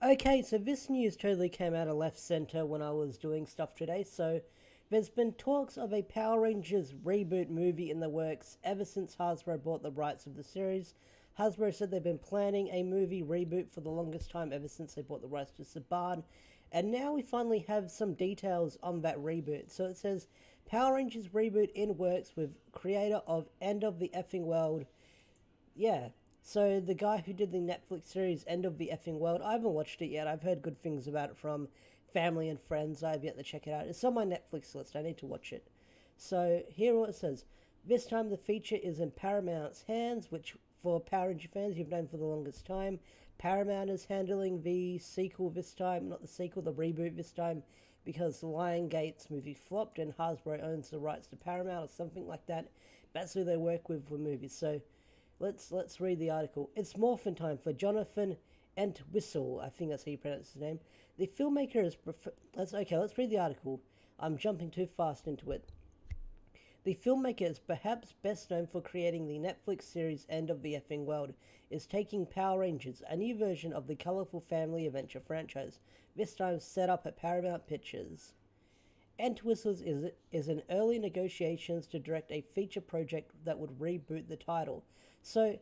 Okay, so this news totally came out of left center when I was doing stuff today. So, there's been talks of a Power Rangers reboot movie in the works ever since Hasbro bought the rights of the series. Hasbro said they've been planning a movie reboot for the longest time ever since they bought the rights to Saban. And now we finally have some details on that reboot. So it says Power Rangers reboot in works with creator of End of the Effing World. Yeah. So the guy who did the Netflix series End of the Effing World, I haven't watched it yet. I've heard good things about it from family and friends. I've yet to check it out. It's on my Netflix list. I need to watch it. So here what it says. This time the feature is in Paramount's hands, which for Power Ranger fans you've known for the longest time. Paramount is handling the sequel this time, not the sequel, the reboot this time, because the Lion Gates movie flopped and Hasbro owns the rights to Paramount or something like that. That's who they work with for movies. So let's read the article. It's morphin time for Jonathan Entwistle. I think that's how you pronounce his name. The filmmaker is. Let's read the article. I'm jumping too fast into it. The filmmaker is perhaps best known for creating the Netflix series End of the Effing World, is taking Power Rangers, a new version of the colorful family adventure franchise, this time set up at Paramount Pictures. Entwistles is in early negotiations to direct a feature project that would reboot the title. So,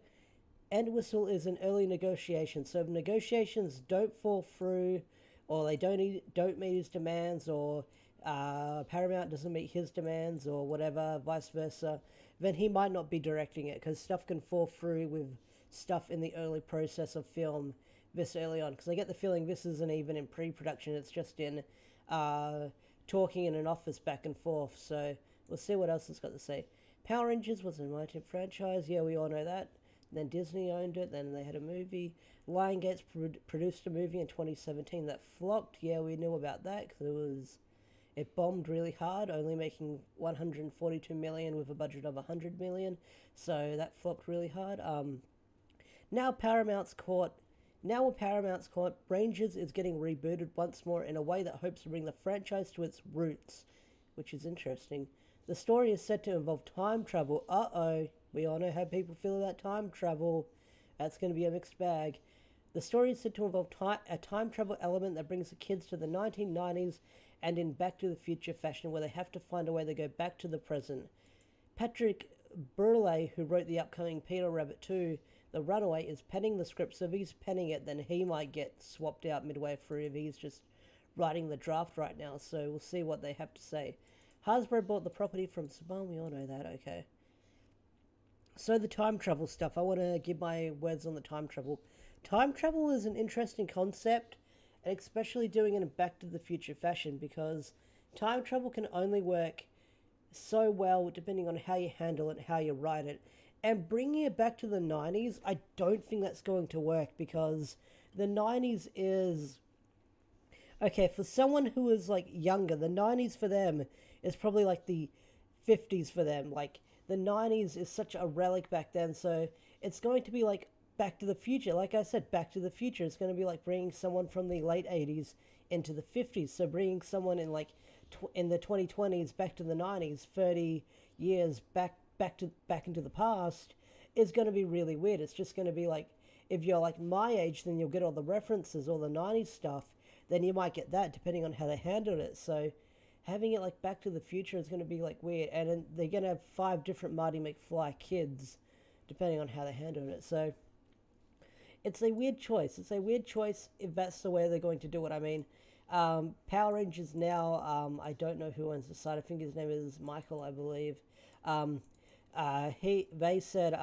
Entwistle is in early negotiations. So, if negotiations don't fall through, or they don't meet his demands, or Paramount doesn't meet his demands, or whatever, vice versa, then he might not be directing it because stuff can fall through with stuff in the early process of film this early on. Because I get the feeling this isn't even in pre-production; it's just in uh, talking in an office back and forth. So we'll see what else it's got to say. Power Rangers was an United franchise. Yeah, we all know that. Then Disney owned it. Then they had a movie. Lionsgate produced a movie in 2017 that flopped. Yeah, we knew about that because it bombed really hard, only making 142 million with a budget of 100 million. So that flopped really hard. Now Paramount's caught Now with Paramount's caught, Rangers is getting rebooted once more in a way that hopes to bring the franchise to its roots, which is interesting. The story is said to involve time travel. Uh oh, we all know how people feel about time travel. That's going to be a mixed bag. The story is said to involve a time travel element that brings the kids to the 1990s and in Back to the Future fashion, where they have to find a way to go back to the present. Patrick Burleigh, who wrote the upcoming Peter Rabbit 2, The Runaway, is penning the script. So if he's penning it, then he might get swapped out midway through if he's just writing the draft right now. So we'll see what they have to say. Hasbro bought the property from Saban. We all know that, okay. So the time travel stuff. I want to give my words on the time travel. Time travel is an interesting concept, and especially doing it in Back to the Future fashion, because time travel can only work so well depending on how you handle it, how you write it. And bringing it back to the 90s, I don't think that's going to work because the 90s is. Okay, for someone who is like younger, the 90s for them is probably like the 50s for them. Like the 90s is such a relic back then, so it's going to be like Back to the Future. Like I said, Back to the Future is going to be like bringing someone from the late 80s into the 50s. So bringing someone in like in the 2020s back to the 90s, 30 years back into the past is going to be really weird. It's just going to be like if you're like my age, then you'll get all the references, all the 90s stuff. Then you might get that depending on how they handled it. So having it like Back to the Future is going to be like weird, and they're going to have 5 different Marty McFly kids depending on how they handled it. So it's a weird choice. It's a weird choice if that's the way they're going to do it. I mean, Power Rangers now, I don't know who owns the site. I think his name is Michael, I believe. Um, they said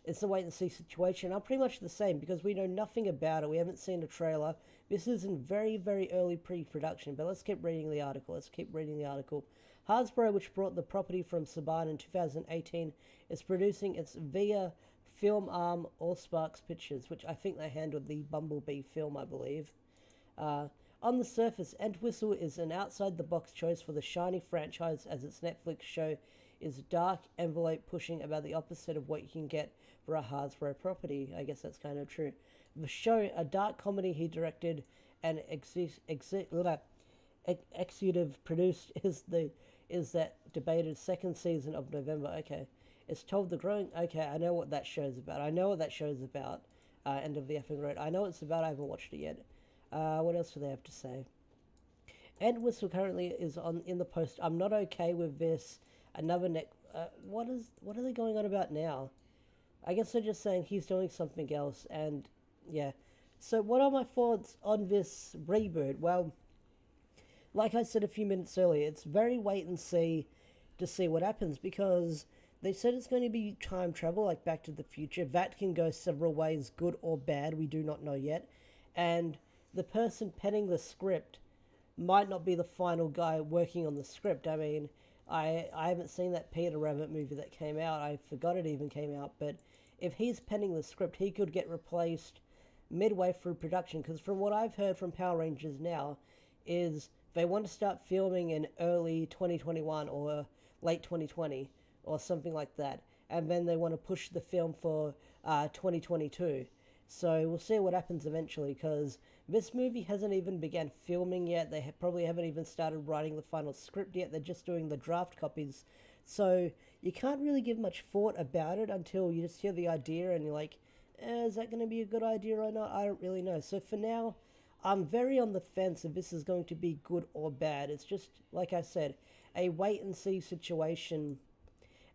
it's a wait and see situation. I'm pretty much the same because we know nothing about it. We haven't seen a trailer. This is in very, very early pre-production. But let's keep reading the article. Hasbro, which brought the property from Saban in 2018, is producing its via film arm Allsparks Pictures, which I think they handled the Bumblebee film, I believe. Uh, on the surface, Entwistle is an outside the box choice for the shiny franchise, as its Netflix show is dark, envelope pushing, about the opposite of what you can get for a Hasbro property. I guess that's kind of true. The show, a dark comedy he directed and executive produced, is that debated second season of November. Okay, it's told the growing. Okay, I know what that show's about. End of the Effing Road. I know it's about. I haven't watched it yet. What else do they have to say? Entwistle currently is on in the post. I'm not okay with this. Another neck. What are they going on about now? I guess they're just saying he's doing something else, and yeah. So what are my thoughts on this reboot? Well, like I said a few minutes earlier, it's very wait and see to see what happens because they said it's going to be time travel, like Back to the Future. That can go several ways, good or bad. We do not know yet, and the person penning the script might not be the final guy working on the script. I mean, I haven't seen that Peter Rabbit movie that came out. I forgot it even came out. But if he's penning the script, he could get replaced midway through production. Because from what I've heard from Power Rangers now, is they want to start filming in early 2021 or late 2020 or something like that. And then they want to push the film for 2022. So we'll see what happens eventually, because this movie hasn't even begun filming yet. They probably haven't even started writing the final script yet. They're just doing the draft copies. So you can't really give much thought about it until you just hear the idea and you're like, is that going to be a good idea or not? I don't really know. So for now, I'm very on the fence if this is going to be good or bad. It's just, like I said, a wait and see situation,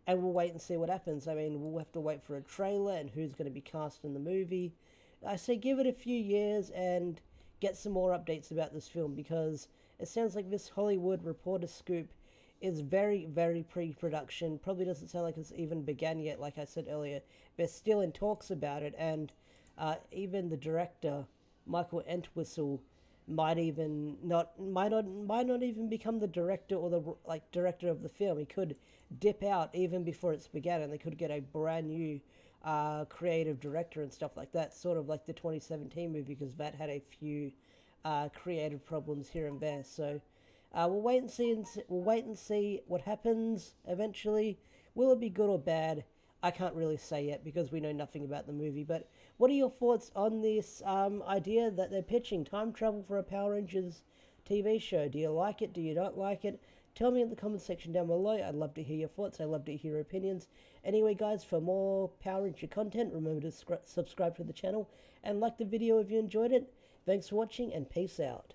and we'll wait and see what happens. I mean, we'll have to wait for a trailer and who's going to be cast in the movie. I say give it a few years and get some more updates about this film, because it sounds like this Hollywood Reporter scoop is very, very pre-production. Probably doesn't sound like it's even began yet. Like I said earlier, they're still in talks about it, and even the director, Michael Entwistle, might not even become the director or the director of the film. He could dip out even before it's began, and they could get a brand new creative director and stuff like that, sort of like the 2017 movie, because that had a few creative problems here and there. So we'll wait and see. We'll wait and see what happens eventually. Will it be good or bad? I can't really say yet because we know nothing about the movie. But what are your thoughts on this idea that they're pitching, time travel for a Power Rangers TV show? Do you like it? Do you not like it? Tell me in the comment section down below. I'd love to hear your thoughts. I'd love to hear your opinions. Anyway, guys, for more Power Ranger content, remember to subscribe to the channel and like the video if you enjoyed it. Thanks for watching, and peace out.